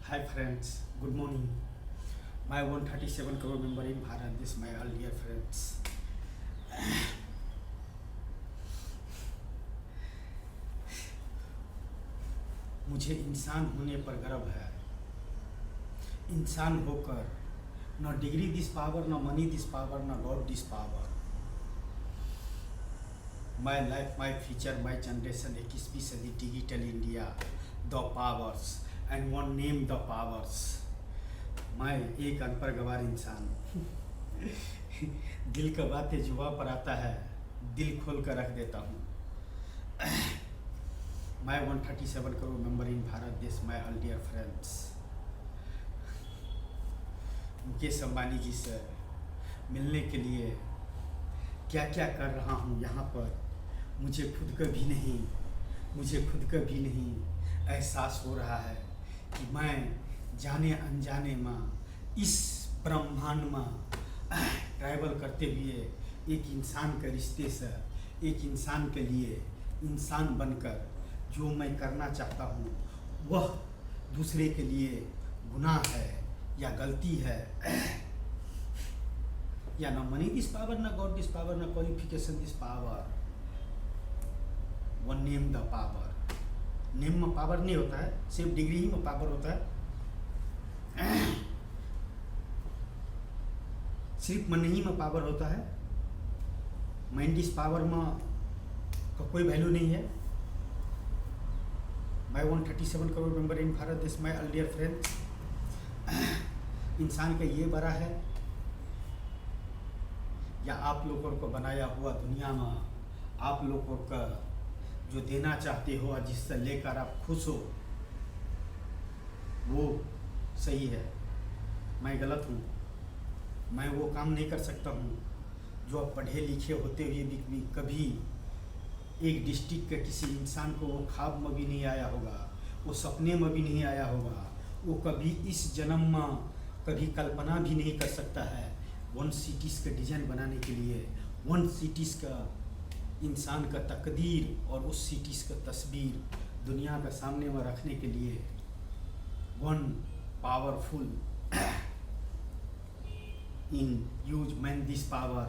Hi friends, good morning. My 137 crore member in Bharat, this my all dear friends. मुझे इंसान होने पर गर्व है। इंसान होकर न डिग्री दिस पावर, न मनी दिस पावर, न God this power. My life, my future, my generation 21वीं सदी digital India, the powers and one name the powers. मैं एक अनपढ़ गवार इंसान दिल का बातें जुबा पर आता है, दिल खोल कर रख देता हूँ। मैं 137 करोड़ मेंबर इन भारत देश, my all dear friends. Mukesh Ambani ji से मिलने के लिए क्या क्या कर रहा हूँ यहाँ पर, मुझे खुद का भी नहीं एहसास हो रहा है कि मैं जाने अनजाने में इस ब्रह्मांड में ट्रैवल करते हुए एक इंसान के रिश्ते से, एक इंसान के लिए इंसान बनकर जो मैं करना चाहता हूँ वह दूसरे के लिए गुनाह है या गलती है, या ना मनी दिस पावर, ना गॉड दिस पावर, ना qualification this power, one name the power. Name में पावर नहीं होता है, सिर्फ डिग्री ही में पावर होता है। सिर्फ मन ही में पावर होता है, माइंड दिस पावर में का कोई वैल्यू नहीं है। मैं 137 करोड़ मेंबर इन भारत देश, माय ऑल डियर फ्रेंड्स। इंसान का ये बड़ा है या आप लोगों को बनाया हुआ दुनिया में आप लोगों का जो देना चाहते हो और जिससे लेकर आप खुश हो वो सही है। मैं गलत हूँ, मैं वो काम नहीं कर सकता हूँ जो आप पढ़े लिखे होते हुए भी कभी एक डिस्ट्रिक्ट के किसी इंसान को वो ख्वाब में भी नहीं आया होगा, वो सपने में भी नहीं आया होगा, वो कभी इस जन्म में कभी कल्पना भी नहीं कर सकता है। वन सिटीज़ का डिज़ाइन बनाने के लिए, वन सिटीज़ का इंसान का तकदीर और उस सिटीज़ का तस्वीर दुनिया के सामने में रखने के लिए one powerful in use man this power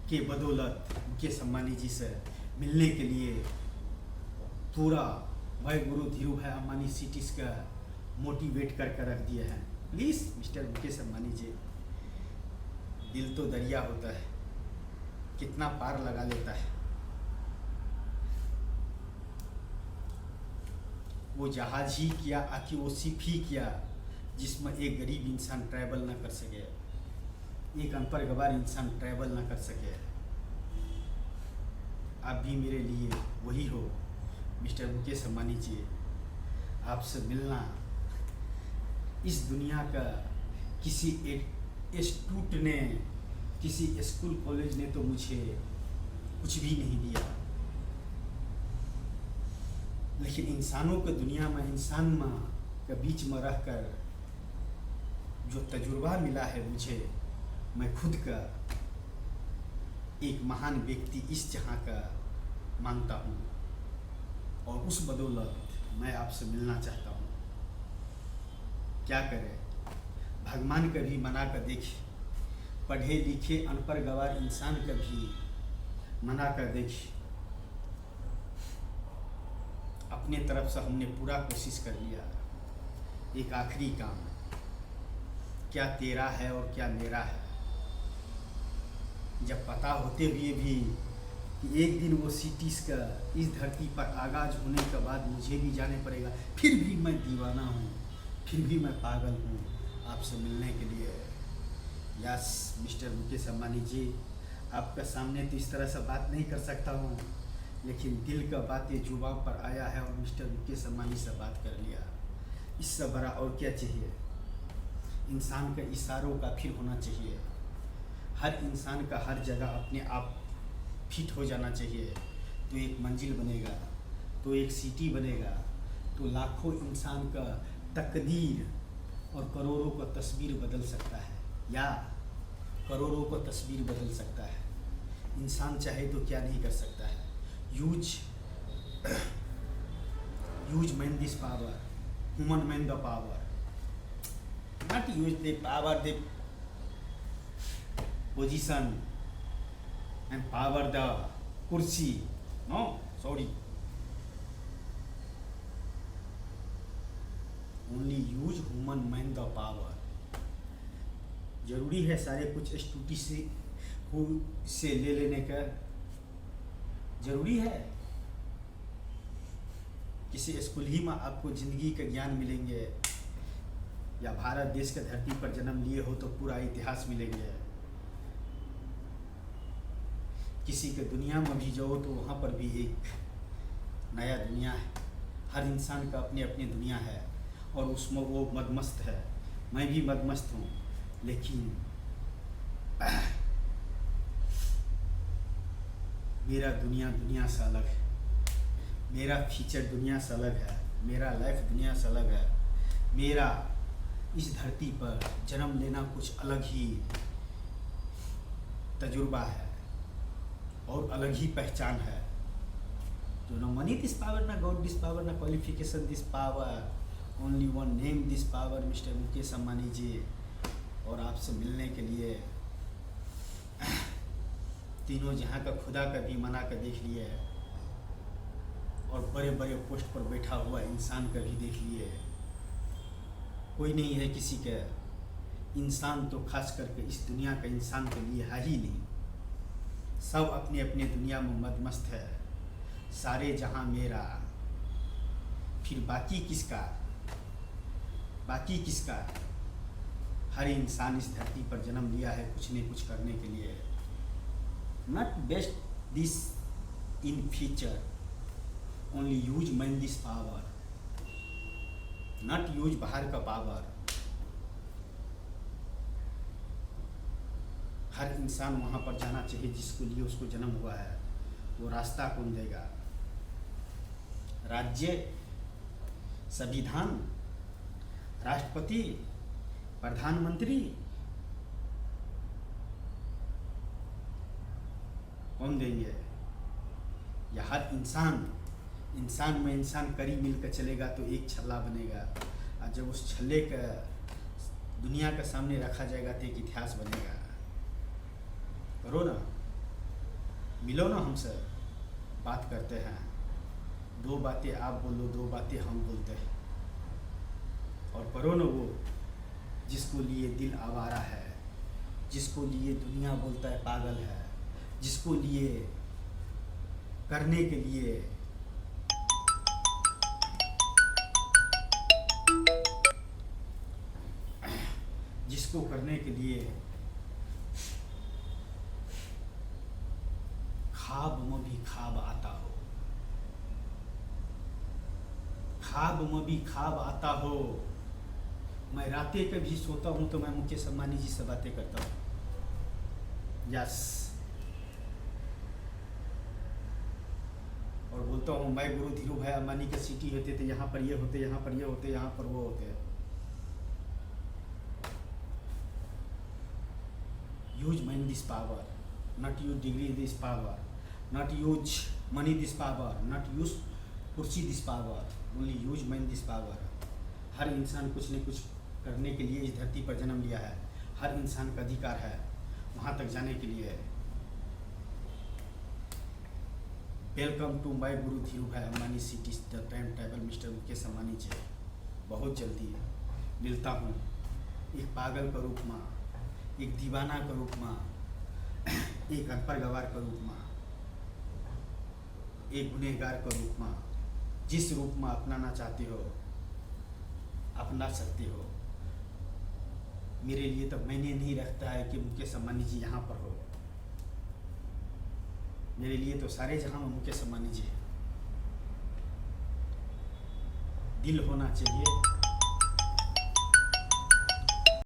के बदौलत मुकेश अंबानी जी से मिलने के लिए पूरा भाई गुरु धीरू भाई अंबानी सिटीज़ का मोटिवेट करके रख दिए हैं। प्लीज़ मिस्टर मुकेश अंबानी जी, दिल तो दरिया होता है, कितना पार लगा लेता है। वो जहाज ही किया आखिर वो शिप ही किया जिसमें एक गरीब इंसान ट्रैवल ना कर सके, एक अनपढ़ गवार इंसान ट्रैवल ना कर सके। आप भी मेरे लिए वही हो मिस्टर मुकेश अंबानी जी। आपसे मिलना इस दुनिया का किसी इंस्टीट्यूट ने, किसी स्कूल कॉलेज ने तो मुझे कुछ भी नहीं दिया, लेकिन इंसानों के दुनिया में, इंसान में के बीच में रहकर जो तजुर्बा मिला है मुझे, मैं खुद का एक महान व्यक्ति इस जहां का मानता हूँ और उस बदौलत मैं आपसे मिलना चाहता हूँ। क्या करें, भगवान कभी मना कर देखे, पढ़े लिखे अनपढ़ गवार इंसान कभी मना कर देखे। अपने तरफ से हमने पूरा कोशिश कर लिया। एक आखिरी काम, क्या तेरा है और क्या मेरा है, जब पता होते हुए भी कि एक दिन वो सिटीज़ का इस धरती पर आगाज होने के बाद मुझे भी जाने पड़ेगा, फिर भी मैं दीवाना हूँ, फिर भी मैं पागल हूँ आपसे मिलने के लिए। यस मिस्टर मुकेश अंबानी जी, आपके सामने तो इस तरह से बात नहीं कर सकता हूँ, लेकिन दिल का बातें जुबान पर आया है और मिस्टर मुकेश अंबानी से बात कर लिया। इससे बड़ा और क्या चाहिए। इंसान का इशारों का फिर होना चाहिए। हर इंसान का हर जगह अपने आप फिट हो जाना चाहिए, तो एक मंजिल बनेगा, तो एक सिटी बनेगा, तो लाखों इंसान का तकदीर और करोड़ों का तस्वीर बदल सकता है, या करोड़ों का तस्वीर बदल सकता है। इंसान चाहे तो क्या नहीं कर सकता है। Use man this power, human man the power. Not use the power, the position and power the kursi. No, sorry. Only use human man the power. जरूरी है सारे कुछ स्टूटी से ले लेने का जरूरी है? किसी स्कूल ही में आपको जिंदगी का ज्ञान मिलेंगे, या भारत देश के धरती पर जन्म लिए हो तो पूरा इतिहास मिलेंगे। किसी के दुनिया में भी जाओ तो वहाँ पर भी एक नया दुनिया है। हर इंसान का अपनी अपनी दुनिया है और उसमें वो मदमस्त है। मैं भी मदमस्त हूँ, लेकिन मेरा दुनिया से अलग है। मेरा फीचर दुनिया से अलग है। मेरा लाइफ दुनिया से अलग है। मेरा इस धरती पर जन्म लेना कुछ अलग ही तजुर्बा है और अलग ही पहचान है। तो नो मनी दिस पावर, ना गॉड दिस पावर, ना qualification this power, only one name this power, mister Mukesh Ambani ji. और आपसे मिलने के लिए तीनों जहाँ का खुदा का भी मना कर देख लिए और बड़े बड़े पोस्ट पर बैठा हुआ इंसान का भी देख लिए। कोई नहीं है किसी के इंसान, तो खास करके इस दुनिया का इंसान के लिए है ही नहीं। सब अपनी अपनी दुनिया में मदमस्त है। सारे जहां मेरा, फिर बाकी किसका? बाकी किसका? हर इंसान इस धरती पर जन्म लिया है कुछ न कुछ करने के लिए। Not best this in future, only use man this power, not use बाहर का पावर। हर इंसान वहाँ पर जाना चाहिए जिसके लिए उसको जन्म हुआ है। वो रास्ता कौन देगा? राज्य, संविधान, राष्ट्रपति, प्रधानमंत्री, कौन देंगे? या हर इंसान में इंसान करी मिलकर चलेगा तो एक छल्ला बनेगा, और जब उस छल्ले का दुनिया के सामने रखा जाएगा तो एक इतिहास बनेगा। करो ना, मिलो ना हमसे, बात करते हैं। दो बातें आप बोलो, दो बातें हम बोलते हैं। और करो ना वो जिसको लिए दिल आवारा है, जिसको लिए दुनिया बोलता है पागल है, जिसको लिए करने के लिए जिसको करने के लिए ख्वाब में भी ख्वाब आता हो, ख्वाब में भी ख्वाब आता हो। मैं रातें पे भी सोता हूँ तो मैं मुकेश अंबानी जी से बातें करता हूँ। यस, और बोलता हूँ मैं गुरु धीरू भाई अंबानी के सिटी होते थे, यहाँ पर ये होते, यहाँ पर ये होते, यहाँ पर वो होते। Use man this power, not use degree this power, not use money this power, not use kursi this power, only use man this power. हर इंसान कुछ न कुछ करने के लिए इस धरती पर जन्म लिया है। हर इंसान का अधिकार है वहाँ तक जाने के लिए। Welcome to my guru Dhiru bhai Ambani city the time table, mister Mukesh Ambani ji. बहुत जल्दी मिलता हूँ एक पागल के रूप में, एक दीवाना के रूप में, एक अनपढ़ गवार के रूप में, एक गुनहगार के रूप में। जिस रूप में अपनाना चाहते हो अपना सकते हो। मेरे लिए तो मैंने नहीं रखता है कि मुकेश अंबानी जी यहाँ पर हो। मेरे लिए तो सारे जहां में मुकेश अंबानी जी है। दिल होना चाहिए,